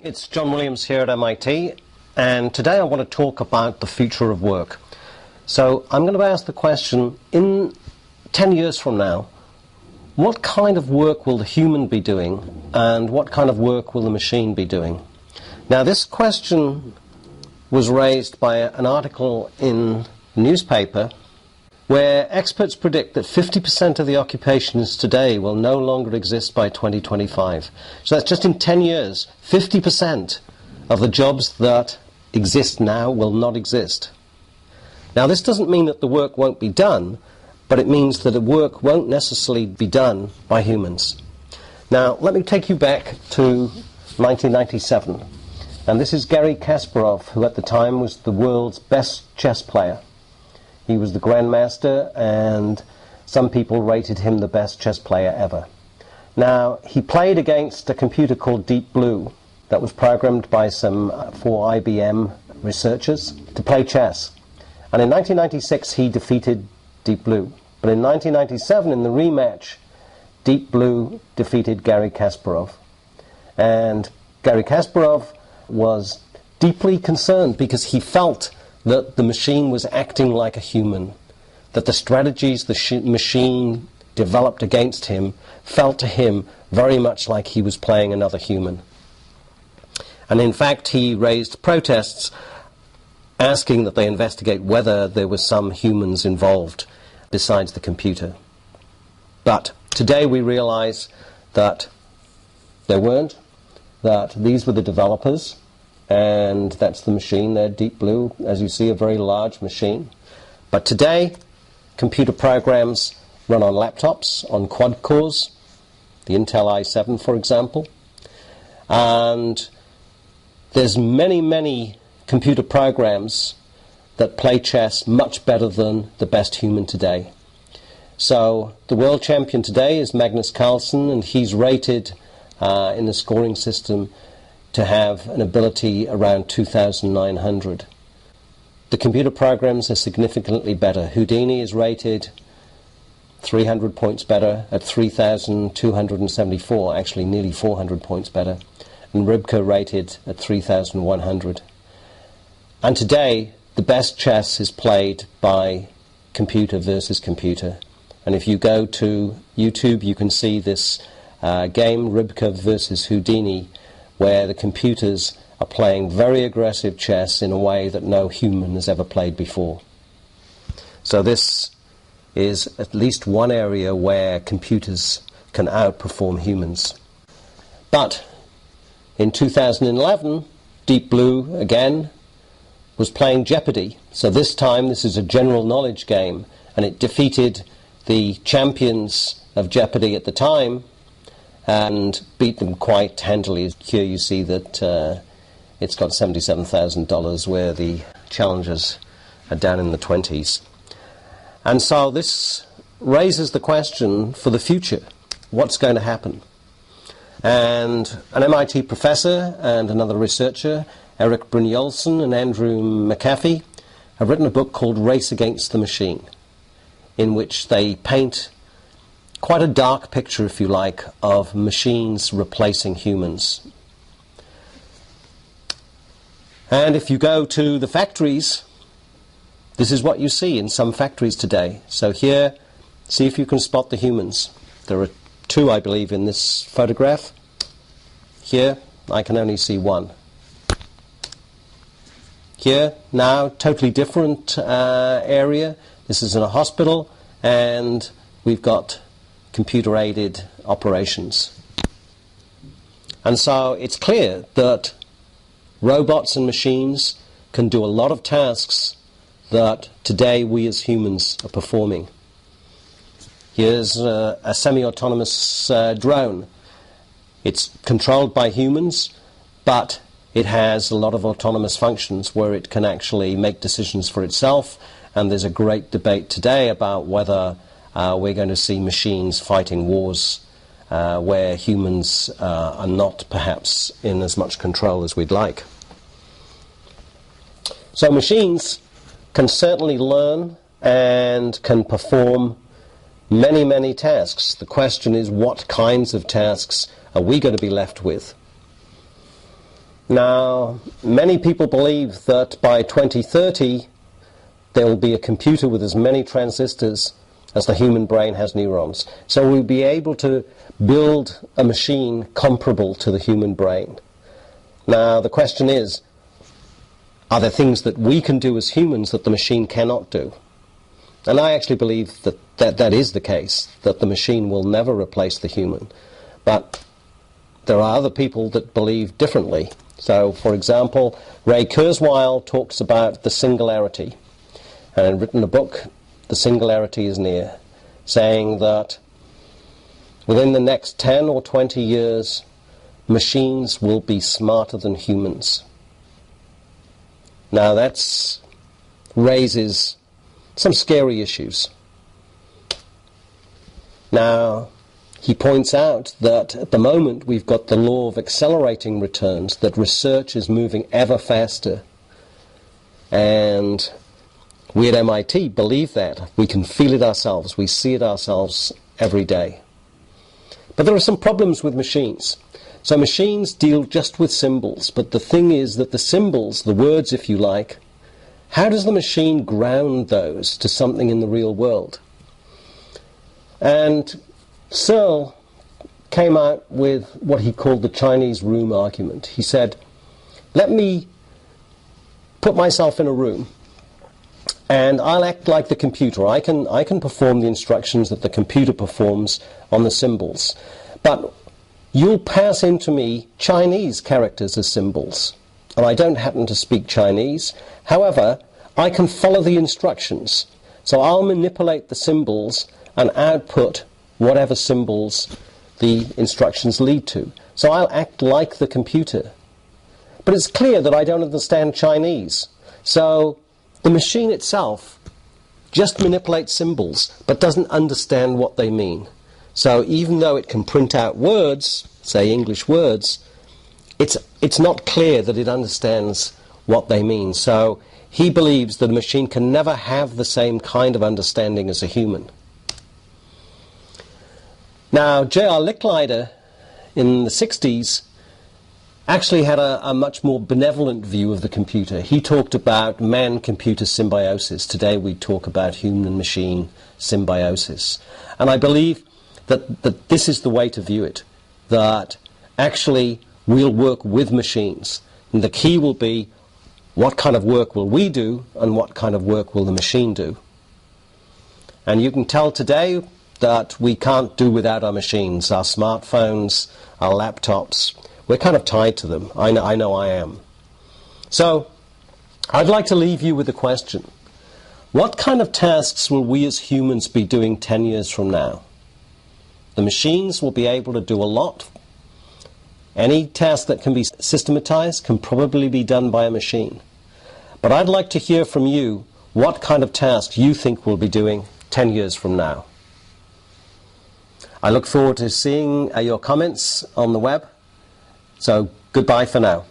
It's John Williams here at MIT, and today I want to talk about the future of work. So I'm going to ask the question, in 10 years from now, what kind of work will the human be doing, and what kind of work will the machine be doing? Now, this question was raised by an article in a newspaper where experts predict that 50% of the occupations today will no longer exist by 2025. So that's just in 10 years, 50% of the jobs that exist now will not exist. Now, this doesn't mean that the work won't be done, but it means that the work won't necessarily be done by humans. Now, let me take you back to 1997. And this is Garry Kasparov, who at the time was the world's best chess player. He was the grandmaster, and some people rated him the best chess player ever. Now, he played against a computer called Deep Blue that was programmed by some 4 IBM researchers to play chess. And in 1996, he defeated Deep Blue. But in 1997, in the rematch, Deep Blue defeated Garry Kasparov. And Garry Kasparov was deeply concerned because he felt that the machine was acting like a human, that the strategies the machine developed against him felt to him very much like he was playing another human. And in fact, he raised protests asking that they investigate whether there were some humans involved besides the computer. But today we realize that there weren't, that these were the developers, and that's the machine there, Deep Blue, as you see, a very large machine. But today, computer programs run on laptops, on quad cores, the Intel i7, for example. And there's many, many computer programs that play chess much better than the best human today. So the world champion today is Magnus Carlsen, and he's rated in the scoring system to have an ability around 2,900. The computer programs are significantly better. Houdini is rated 300 points better at 3,274, actually nearly 400 points better, and Rybka rated at 3,100. And today, the best chess is played by computer versus computer. And if you go to YouTube, you can see this game, Rybka versus Houdini, where the computers are playing very aggressive chess in a way that no human has ever played before. So this is at least one area where computers can outperform humans. But in 2011, Deep Blue, again, was playing Jeopardy. So this time, this is a general knowledge game, and it defeated the champions of Jeopardy at the time, and beat them quite handily. Here you see that it's got $77,000, where the challengers are down in the 20s. And so this raises the question for the future. What's going to happen? And an MIT professor and another researcher, Erik Brynjolfsson and Andrew McAfee, have written a book called Race Against the Machine, in which they paint quite a dark picture, if you like, of machines replacing humans. And if you go to the factories, this is what you see in some factories today. So here, see if you can spot the humans. There are two, I believe, in this photograph. Here, I can only see one. Here, now, totally different area. This is in a hospital, and we've got computer-aided operations. And so it's clear that robots and machines can do a lot of tasks that today we as humans are performing. Here's a semi-autonomous drone. It's controlled by humans, but it has a lot of autonomous functions where it can actually make decisions for itself, and there's a great debate today about whether we're going to see machines fighting wars where humans are not perhaps in as much control as we'd like. So machines can certainly learn and can perform many, many tasks. The question is, what kinds of tasks are we going to be left with? Now, many people believe that by 2030 there will be a computer with as many transistors as the human brain has neurons. So we'll be able to build a machine comparable to the human brain. Now, the question is, are there things that we can do as humans that the machine cannot do? And I actually believe that is the case, that the machine will never replace the human. But there are other people that believe differently. So, for example, Ray Kurzweil talks about the singularity, and written a book, The Singularity is Near, saying that within the next 10 or 20 years, machines will be smarter than humans. Now that raises some scary issues. Now, he points out that at the moment we've got the law of accelerating returns, that research is moving ever faster. And we at MIT believe that. We can feel it ourselves. We see it ourselves every day. But there are some problems with machines. So machines deal just with symbols, but the thing is that the symbols, the words if you like, how does the machine ground those to something in the real world? And Searle came out with what he called the Chinese room argument. He said, let me put myself in a room and I'll act like the computer. I can perform the instructions that the computer performs on the symbols. But you'll pass into me Chinese characters as symbols. And I don't happen to speak Chinese. However, I can follow the instructions. So I'll manipulate the symbols and output whatever symbols the instructions lead to. So I'll act like the computer. But it's clear that I don't understand Chinese. So the machine itself just manipulates symbols, but doesn't understand what they mean. So even though it can print out words, say English words, it's not clear that it understands what they mean. So he believes that a machine can never have the same kind of understanding as a human. Now, J.R. Licklider in the 60s actually had a much more benevolent view of the computer. He talked about ManComputer Symbiosis. Today we talk about human-machine symbiosis. And I believe that this is the way to view it, that actually we'll work with machines. And the key will be what kind of work will we do and what kind of work will the machine do. And you can tell today that we can't do without our machines, our smartphones, our laptops. We're kind of tied to them. I know I am. So I'd like to leave you with a question. What kind of tasks will we as humans be doing 10 years from now? The machines will be able to do a lot. Any task that can be systematized can probably be done by a machine. But I'd like to hear from you what kind of tasks you think we'll be doing 10 years from now. I look forward to seeing your comments on the web. So goodbye for now.